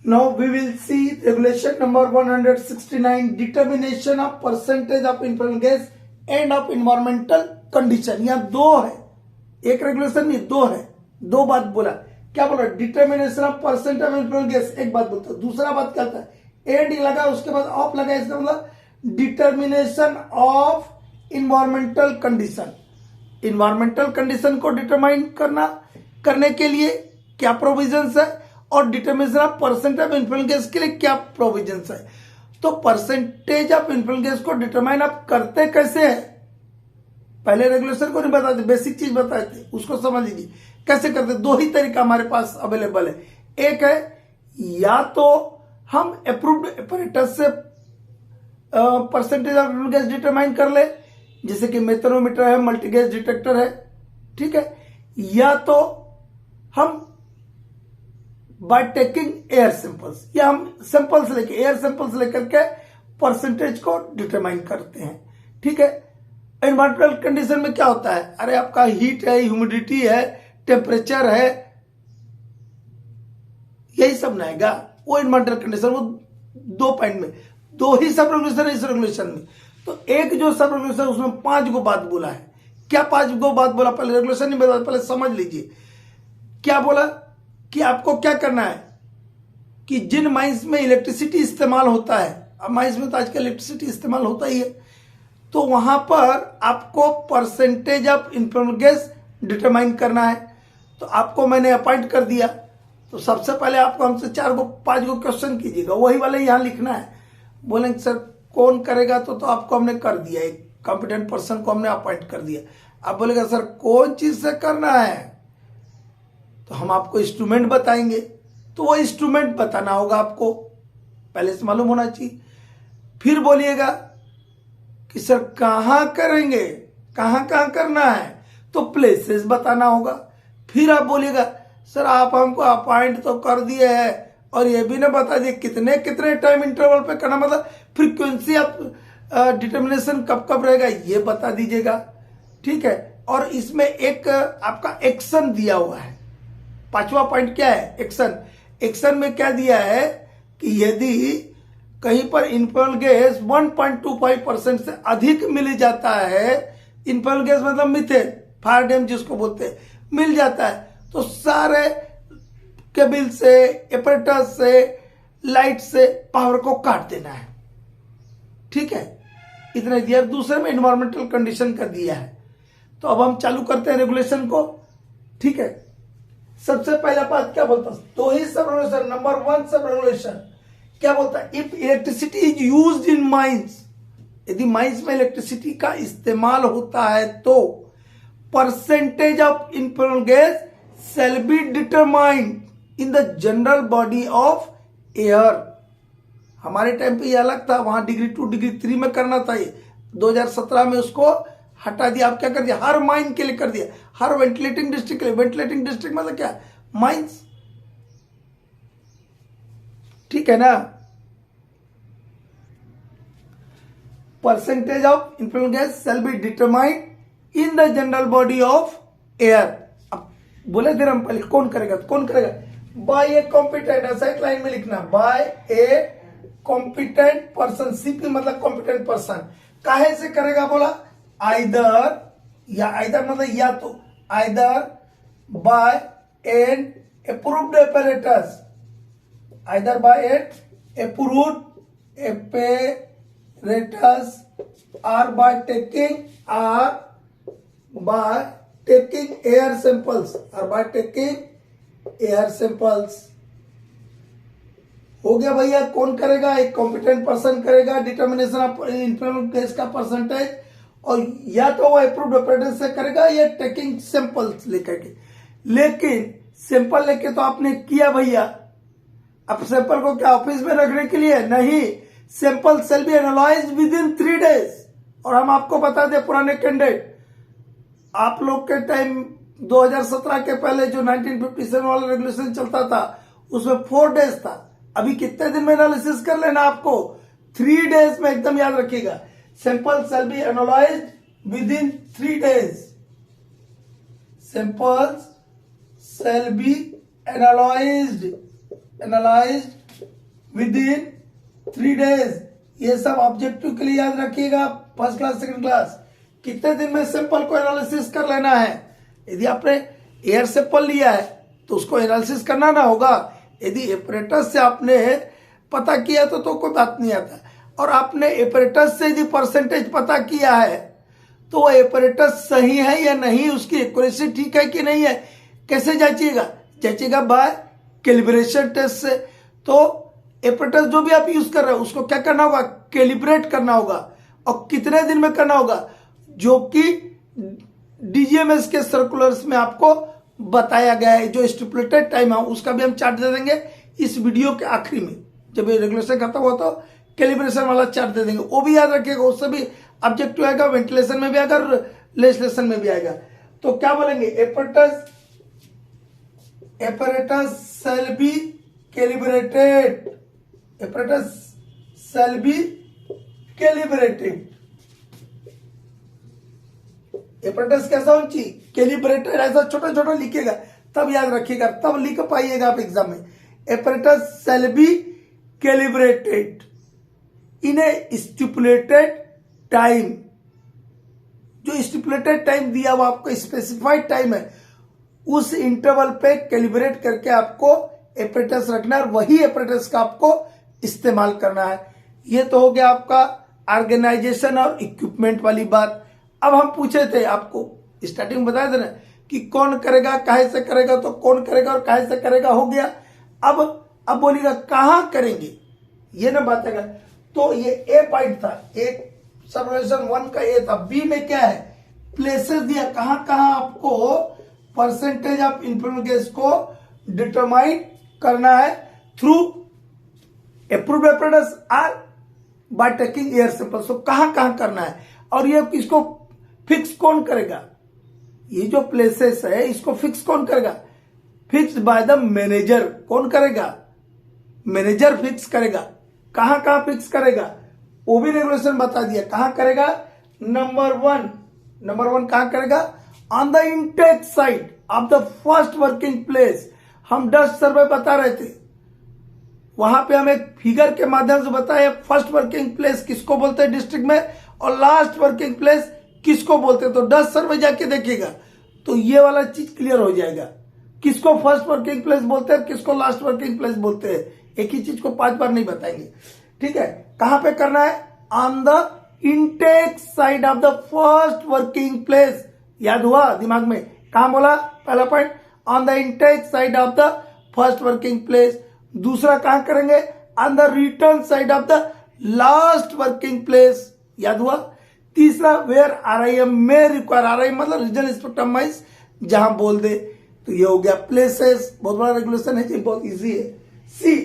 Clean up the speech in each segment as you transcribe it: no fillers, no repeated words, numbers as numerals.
Now we will see regulation number 169, determination of percentage of influent gas and of environmental condition. यहाँ दो है, एक regulation नहीं, दो है, दो बात बोला. क्या बोला? Determination of percent of influential gas, एक बात बोलता है. दूसरा बात क्या होता है? एंड लगा, उसके बाद ऑफ लगा, इसका मतलब determination of environmental condition. Environmental condition को डिटरमाइन करने के लिए क्या प्रोविजंस है और determination of percent of influential gas के लिए क्या प्रोविजंस है. तो परसेंटेज ऑफ इन्फ्लुएंट गैस को डिटरमाइन आप करते कैसे है? पहले रेगुलेशन को नहीं बताते, बेसिक चीज बताए थे, उसको समझ लीजिए कैसे करते. दो ही तरीका हमारे पास अवेलेबल है. एक है या तो हम अप्रूव्ड अपैरेटस से percentage of influential gas determine कर ले, जैसे कि मेथनोमीटर है, मल्टी गैस डिटेक्टर है, ठीक है. या तो हम बाय टेकिंग एयर सैंपल्स, या हम सैंपल्स लेके, एयर सैंपल्स लेकर के परसेंटेज को डिटरमाइन करते हैं, ठीक है. एनवायरमेंटल कंडीशन में क्या होता है? अरे आपका हीट है, ह्यूमिडिटी है, टेम्परेचर है, यही सब ना आएगा. वो एनवायरमेंटल कंडीशन, वो दो पॉइंट में, दो ही सब रेगुलेशन है इस रेगुलेशन में. तो एक जो सब रेगुलेशन उसमें 5 गो बात बोला है. क्या 5 गो बात बोला? पहले रेगुलेशन नहीं बता, पहले समझ लीजिए. क्या बोला कि आपको क्या करना है कि जिन माइंस में इलेक्ट्रिसिटी इस्तेमाल होता है, अब माइंस में तो आजकल इलेक्ट्रिसिटी इस्तेमाल होता ही है, तो वहां पर आपको percentage of influential gas determine करना है. तो आपको मैंने अपॉइंट कर दिया, तो सबसे पहले आपको हमसे 5 गो क्वेश्चन कीजिएगा, वही वाले यहां लिखना है. बोलेंगे सर कौन करेगा? तो आपको हमने कर दिया, एक कॉम्पिटेंट पर्सन को हमने अपॉइंट कर दिया. आप बोलेगा सर कौन चीज से करना है? तो हम आपको इंस्ट्रूमेंट बताएंगे, तो वो इंस्ट्रूमेंट बताना होगा आपको, पहले से मालूम होना चाहिए. फिर बोलिएगा कि सर कहां करेंगे, कहां कहां करना है, तो प्लेसेस बताना होगा. फिर आप बोलिएगा सर आप हमको अपॉइंट तो कर दिए हैं और ये भी ना बता दिए कितने कितने टाइम इंटरवल पे करना, मतलब फ्रीक्वेंसी ऑफ डिटर्मिनेशन कब कब रहेगा, ये बता दीजिएगा, ठीक है. और इसमें एक आपका एक्शन दिया हुआ है. 5वां पॉइंट क्या है? एक्शन. एक्शन में क्या दिया है कि यदि कहीं पर इन्फ्लुएंट गैस 1.25% से अधिक मिल जाता है, इन्फ्लुएंट गैस मतलब मीथेन, फायर डैम जिसको बोलते हैं, मिल जाता है, तो सारे केबल से, एपरेटस से, लाइट से पावर को काट देना है, ठीक है. इतना दिया. दूसरे में एनवायरमेंटल कंडीशन का दिया है. तो अब हम चालू करते हैं रेगुलेशन को, ठीक है. सबसे पहला बात क्या बोलता है? तो ही sub regulation, number 1 sub regulation क्या बोलता है? If electricity is used in mines, यदि माइंस में इलेक्ट्रिसिटी का इस्तेमाल होता है तो percentage of influential gas shell be determined in the general body of air. हमारे टाइम पे ये अलग था, वहां डिग्री 2 डिग्री 3 में करना था. ये 2017 में उसको हटा दिया. आप क्या कर दिया? हर माइन के लिए कर दिया, हर वेंटिलेटिंग डिस्ट्रिक्ट के लिए. वेंटिलेटिंग डिस्ट्रिक्ट मतलब क्या? माइंस, ठीक है ना. Percentage of influential gas shell be determined in the general body of air. अब बोले थे हम पहले कौन करेगा, तो कौन करेगा? बाय ए कॉम्पिटेंट, ऐसा एक लाइन में लिखना, by a competent person. CP मतलब कॉम्पिटेंट पर्सन. काहे से करेगा बोला? आइदर, या आइदर मतलब या तो, either by an approved apparatus, either by an approved apparatus or by taking air samples, or by taking air samples. हो गया भैया. कौन करेगा? एक कॉम्पिटेंट पर्सन करेगा डिटर्मिनेशन ऑफ इन्फ्लुएंट गैस का परसेंटेज, और या तो वो अप्रूव्ड apparatus से करेगा या टेकिंग सैंपल्स लेकर के. लेकिन सैंपल लेके तो आपने किया भैया, अब सैंपल को क्या ऑफिस में रखने के लिए? नहीं. Sample shall be analysed with in 3 days. और हम आपको बता दें पुराने कैंडिडेट, आप लोग के टाइम 2017 के पहले जो 1957 वाला रेगुलेशन चलता था उसमें 4 days था. अभी कितने दिन में एनालिसिस कर लेना आपको? 3 days में. एकदम याद रखिएगा, sample shall be analysed with in 3 days. Samples shall be analyzed with in 3 days। ये सब ऑब्जेक्टिव के लिए याद रखिएगा, फर्स्ट क्लास सेकंड क्लास। कितने दिन में सैंपल को एनालिसिस कर लेना है। यदि आपने एयर सैंपल लिया है तो उसको एनालिसिस करना ना होगा। यदि एपरेटस से आपने पता किया तो कोई बात नहीं आता, और आपने एपरेटस से यदि परसेंटेज पता किया है तो वो एपरेटस सही है या नहीं, उसकी एक्यूरेसी ठीक है कि नहीं है, कैसे जांचिएगा? जांचिएगा बाय कैलिब्रेशन टेस्ट से। तो एपरेटस जो भी आप यूज कर रहे हो उसको क्या करना होगा? कैलिब्रेट करना होगा। और कितने दिन में करना होगा? जो कि डीजीएमएस के सर्कुलर्स में आपको बताया गया है। जो स्टिपुलेटेड टाइम है उसका भी हम चार्ट दे देंगे इस वीडियो के आखिरी में। जब ये रेगुलेशन खत्म हुआ तो कैलिब्रेशन वाला चार्ट दे देंगे, वो भी याद रखिएगा। उससे भी ऑब्जेक्टिव आएगा, वेंटिलेशन में भी आएगा, लेजिस्लेशन में भी आएगा। तो क्या बोलेंगे? Apparatus shall be calibrated. Apparatus shall be calibrated. Apparatus कैसा होना चाहिए? कैलिब्रेटेड। ऐसा छोटा छोटा लिखिएगा तब याद रखिएगा, तब लिख पाइएगा आप एग्जाम में। Apparatus shall be calibrated in A stipulated time. जो स्टिपुलेटेड टाइम दिया हुआ आपको स्पेसिफाइड टाइम है, उस इंटरवल पे कैलिब्रेट करके आपको एपरेटस रखना है, और वही एपरेटस का आपको इस्तेमाल करना है। ये तो हो गया आपका ऑर्गेनाइजेशन और इक्विपमेंट वाली बात। अब हम पूछे थे आपको स्टार्टिंग में बताया था ना कि कौन करेगा, काहे से करेगा, तो कौन करेगा और काहे से करेगा हो गया। अब बोलिएगा कहां करेंगे, ये ना बात है। तो ये ए पॉइंट था, एक सब रेगुलेशन 1 का ए था। बी में क्या है? प्लेसेस दिया, कहां कहां आपको परसेंटेज ऑफ इनफ्लुएंस गैस को डिटरमाइन करना है through approved apparatus or by taking air sample. तो कहां कहां करना है, और ये इसको फिक्स कौन करेगा? ये जो प्लेसेस है इसको फिक्स कौन करेगा? Fix by the manager. कौन करेगा? मैनेजर फिक्स करेगा। कहां कहां फिक्स करेगा वो भी रेगुलेशन बता दिया। कहां करेगा? नंबर वन कहां करेगा? On the intake side of the first working place. हम डस्ट सर्वे बता रहे थे, वहां पे हम एक फिगर के माध्यम से बताया फर्स्ट वर्किंग प्लेस किसको बोलते हैं डिस्ट्रिक्ट में, और लास्ट वर्किंग प्लेस किसको बोलते हैं। तो डस्ट सर्वे जाके देखिएगा तो ये वाला चीज क्लियर हो जाएगा, किसको फर्स्ट वर्किंग प्लेस बोलते हैं, किसको लास्ट वर्किंग प्लेस बोलते हैं। एक ही चीज को 5 बार नहीं बताएंगे, ठीक है। कहां पे करना है? On the intake side of the first working place. याद हुआ दिमाग में? कहां बोला? पहला point on the intake side of the first working place. दूसरा कहां करेंगे? On the return side of the last working place. याद हुआ? तीसरा वेयर आरआईएम में रिक्वायर, आरआईएम मतलब रीजनल इंस्पेक्टर माइंस जहां बोल दे। तो ये हो गया प्लेसेस, बहुत बड़ा रेगुलेशन है, बहुत इजी है। सी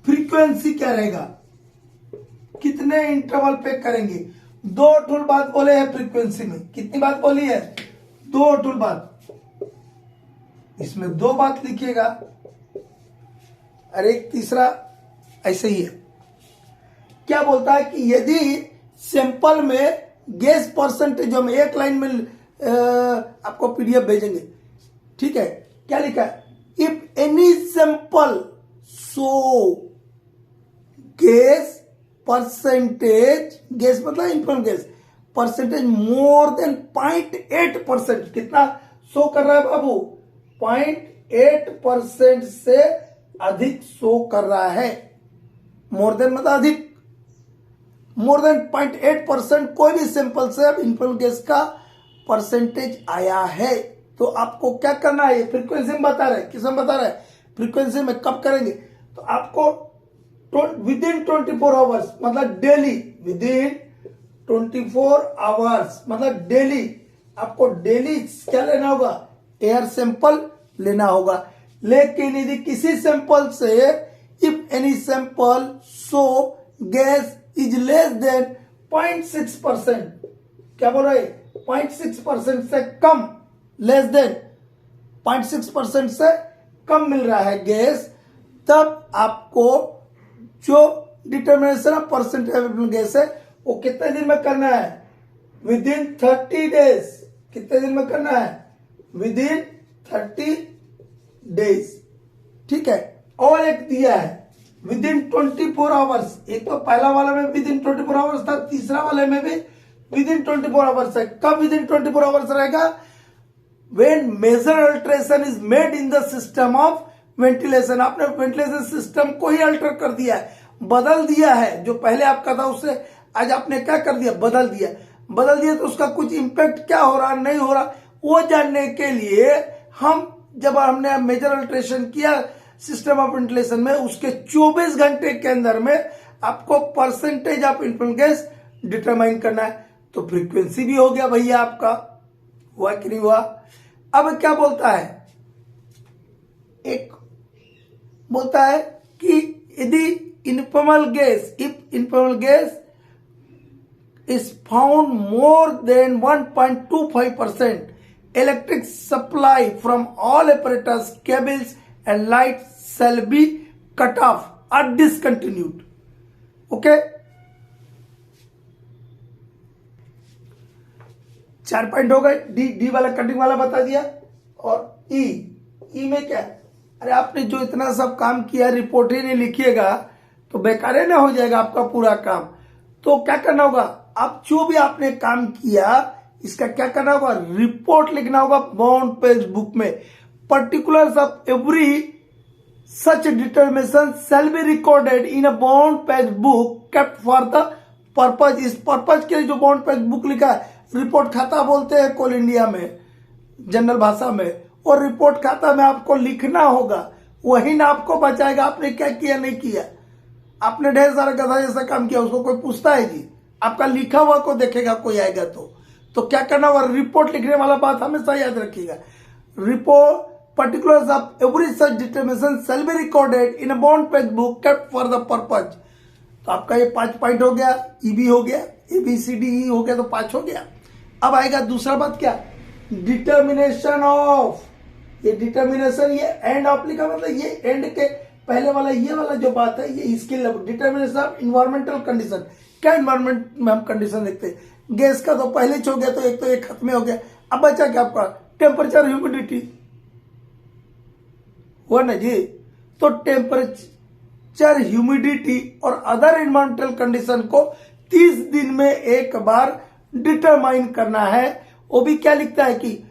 फ्रीक्वेंसी क्या रहेगा, कितने इंटरवल पे करेंगे। 2 टूल बात बोले हैं फ्रीक्वेंसी में। कितनी बात बोली है? 2 टूल बात। इसमें 2 बात लिखिएगा, और एक तीसरा ऐसे ही है। क्या बोलता है कि यदि सैंपल में गैस परसेंटेज, हम एक लाइन में आपको पीडीएफ भेजेंगे, ठीक है। क्या लिखा है? If any sample show gas percentage, gas मतलब influence gas percentage more than 0.8%। कितना शो कर रहा है बाबू? 0.8% से अधिक शो कर रहा है। मोर देन मतलब अधिक, मोर देन 0.8% कोई भी सैंपल से अब इनफ्लुएंस गैस का परसेंटेज आया है तो आपको क्या करना है? फ्रीक्वेंसी में बता रहे हैं। किस में बता रहा है? फ्रीक्वेंसी में। कब करेंगे? तो आपको विद इन 24 आवर्स मतलब डेली, विद इन 24 आवर्स मतलब डेली, आपको डेली क्या लेना होगा? एयर सैंपल लेना होगा। लेकिन यदि किसी सैंपल से if any sample show gas is less than 0.6%, क्या बोल रहे? 0.6% से कम, लेस देन 0.6% से कम मिल रहा है गैस, तब आपको जो डिटर्मिनेशन ऑफ परसेंटेज गैस है वो कितने दिन में करना है? With in 30 days. कितने दिन में करना है? विद इन 30 डेज, ठीक है। और एक दिया है विद इन 24 आवर्स। एक तो पहला वाला में विद इन 24 आवर्स था, तीसरा वाले में भी विद इन 24 आवर्स है। कब विद इन 24 आवर्स रहेगा? When major alteration is made in the system of ventilation. आपने वेंटिलेशन सिस्टम को ही अल्टर कर दिया है, बदल दिया है। जो पहले आपका था उससे आज आपने क्या कर दिया? बदल दिया। बदल दिया तो उसका कुछ इंपैक्ट क्या हो रहा नहीं हो रहा वो जानने के लिए जब हमने मेजर अल्टरेशन किया सिस्टम ऑफ वेंटिलेशन में, उसके 24 घंटे के अंदर में आपको percentage of influence gas determine करना है। तो फ्रीक्वेंसी भी हो गया भैया आपका, हुआ कि नहीं हुआ? अब क्या बोलता है? एक बोलता है कि यदि informal gas, if informal gas is found more than 1.25%, electric supply from all apparatus, cables and lights shall be cut off or discontinued. Okay? 4 point हो गए। डी वाला कटिंग वाला बता दिया। और ई में क्या है? अरे आपने जो इतना सब काम किया रिपोर्ट ही नहीं लिखिएगा तो बेकार ही ना हो जाएगा आपका पूरा काम। तो क्या करना होगा? आप जो भी आपने काम किया इसका क्या करना होगा? रिपोर्ट लिखना होगा बाउंड पेज बुक में। Particulars of every such determination shall be recorded in a bound page book kept for the purpose. इस पर्पज के लिए जो बाउंड पेज बुक लिखा है, रिपोर्ट खाता बोलते हैं कोल इंडिया में जनरल भाषा में। और रिपोर्ट खाता में आपको लिखना होगा, वही ना आपको बचाएगा आपने क्या किया नहीं किया। आपने ढेर सारा गधा जैसा काम किया, उसको कोई पूछता है जी? आपका लिखा हुआ को देखेगा कोई आएगा तो क्या करना होगा? रिपोर्ट लिखने वाला बात हमेशा याद रखिएगा। Report particulars of every such determination shall be recorded in a bound page book kept for the purpose. तो आपका ये 5 पॉइंट हो गया। ई बी हो गया, A B C D E हो गया, तो 5 हो गया। अब आएगा दूसरा बात, क्या? Determination of. ये डिटर्मिनेशन, ये एंड ऑफ लिखा मतलब ये एंड के पहले वाला ये वाला जो बात है ये इसके डिटर्मिनेशन ऑफ इन्वायरमेंटल कंडीशन। क्या इन्वायरमेंट में हम कंडीशन देखते हैं? गैस का तो पहले हो गया, तो एक तो ये खत्म हो गया। अब बचा क्या आपका? टेम्परेचर, ह्यूमिडिटी, हुआ ना जी? तो टेम्परेचर, ह्यूमिडिटी और अदर इन्वायरमेंटल कंडीशन को 30 दिन में एक बार डिटरमाइन करना है। वो भी क्या लिखता है कि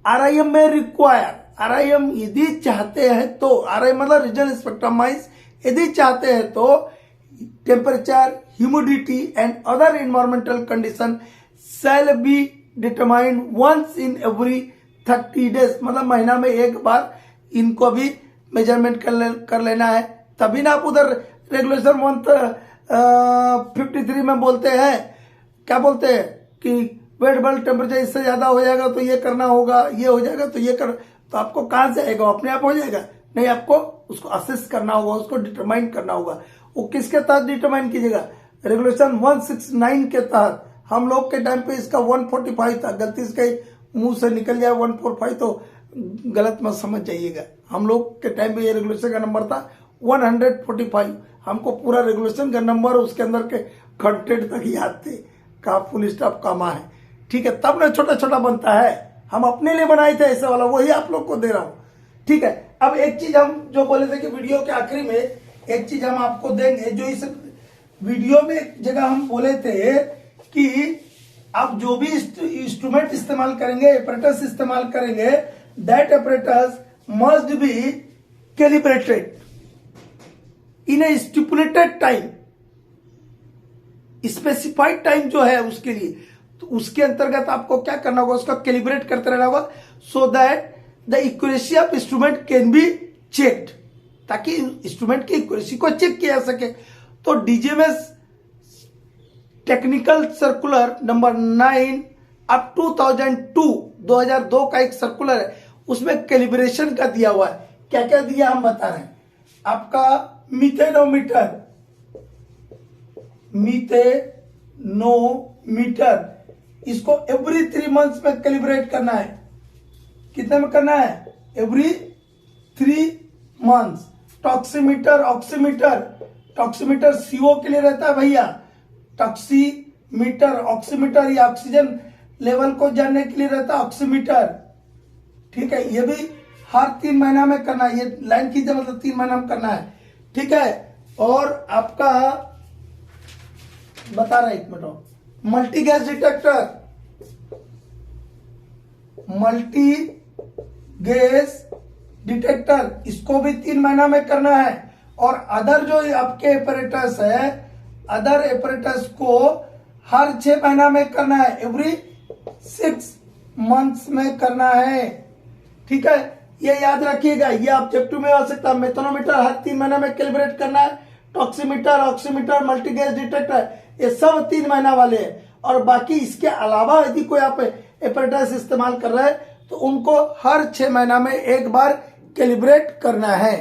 RIM में रिक्वायर, RIM यदि चाहते हैं तो, RIM मतलब रीजनल स्पेक्ट्रम माइंस, यदि चाहते हैं तो temperature, humidity and other environmental condition shall be determined once in every 30 days. मतलब महीना में एक बार इनको भी मेजरमेंट कर लेना है। तभी ना आप उधर रेगुलेशन 153 में बोलते हैं, क्या बोलते हैं कि वेटेबल टेम्परेचर इससे ज्यादा हो जाएगा तो ये करना होगा, ये हो जाएगा तो ये कर। तो आपको कहां से आएगा? अपने आप हो जाएगा? नहीं, आपको उसको असेस करना होगा, उसको डिटरमाइन करना होगा। वो किसके तहत डिटरमाइन कीजिएगा? रेगुलेशन 169 के तहत। हम लोग के टाइम पे इसका 145 था, गलती से मुंह से निकल जाए 145 तो गलत मत समझ जाइएगा। हम लोग के टाइम पे ये रेगुलेशन का नंबर था 145। हमको पूरा रेगुलेशन का नंबर उसके अंदर के कंटेंट तक याद थे, का फुल स्टॉप का माँ है, ठीक है? तब ना छोटा छोटा बनता है। हम अपने लिए बनाए थे ऐसे वाला, वही आप लोग को दे रहा हूं, ठीक है? अब एक चीज हम जो बोले थे कि वीडियो के आखिरी में एक चीज हम आपको देंगे, जो इस वीडियो में एक जगह हम बोले थे कि आप जो भी इंस्ट्रूमेंट इस्तेमाल करेंगे, अपरेटस इस्तेमाल करेंगे, that apparatus must be calibrated in A stipulated time. Specified time जो है उसके लिए, तो उसके अंतर्गत आपको क्या करना होगा? उसका कैलिब्रेट करते रहना होगा, so that the accuracy of instrument can be checked, ताकि इंस्ट्रूमेंट की एक्यूरेसी को चेक किया जा सके। तो DGMS टेक्निकल सर्कुलर नंबर 9 अब 2002 का एक सर्कुलर है, उसमें कैलिब्रेशन का दिया हुआ है। क्या क्या दिया हम बता रहे हैं। आपका मीथेनोमीटर, इसको एवरी 3 मंथ्स में कैलिब्रेट करना है। कितने में करना है? Every 3 months. टॉक्सीमीटर CO के लिए रहता है भैया। ऑक्सीमीटर या ऑक्सीजन लेवल को जानने के लिए रहता है ऑक्सीमीटर, ठीक है? ये भी हर 3 महीना में करना है। ये लाइन कीजिए, मतलब 3 महीना में करना है, ठीक है? और आपका बता रहा है, एक minute, multi gas detector, multi gas detector, इसको भी 3 महीना में करना है। और अदर जो आपके एपरेटस है, अदर एपरेटस को हर 6 महीना में करना है, एवरी 6 मंथ्स में करना है। ठीक है, ये याद रखिएगा, ये ऑब्जेक्टिव में आ सकता है। मेथनोमीटर हर 3 महीना में कैलिब्रेट करना है, टॉक्सीमीटर, ऑक्सीमीटर, मल्टी गैस डिटेक्टर, ये सब 3 महीना वाले हैं। और बाकी इसके अलावा यदि कोई आप एपरेटस इस्तेमाल कर रहे हैं तो उनको हर 6 महीना में एक बार कैलिब्रेट करना है।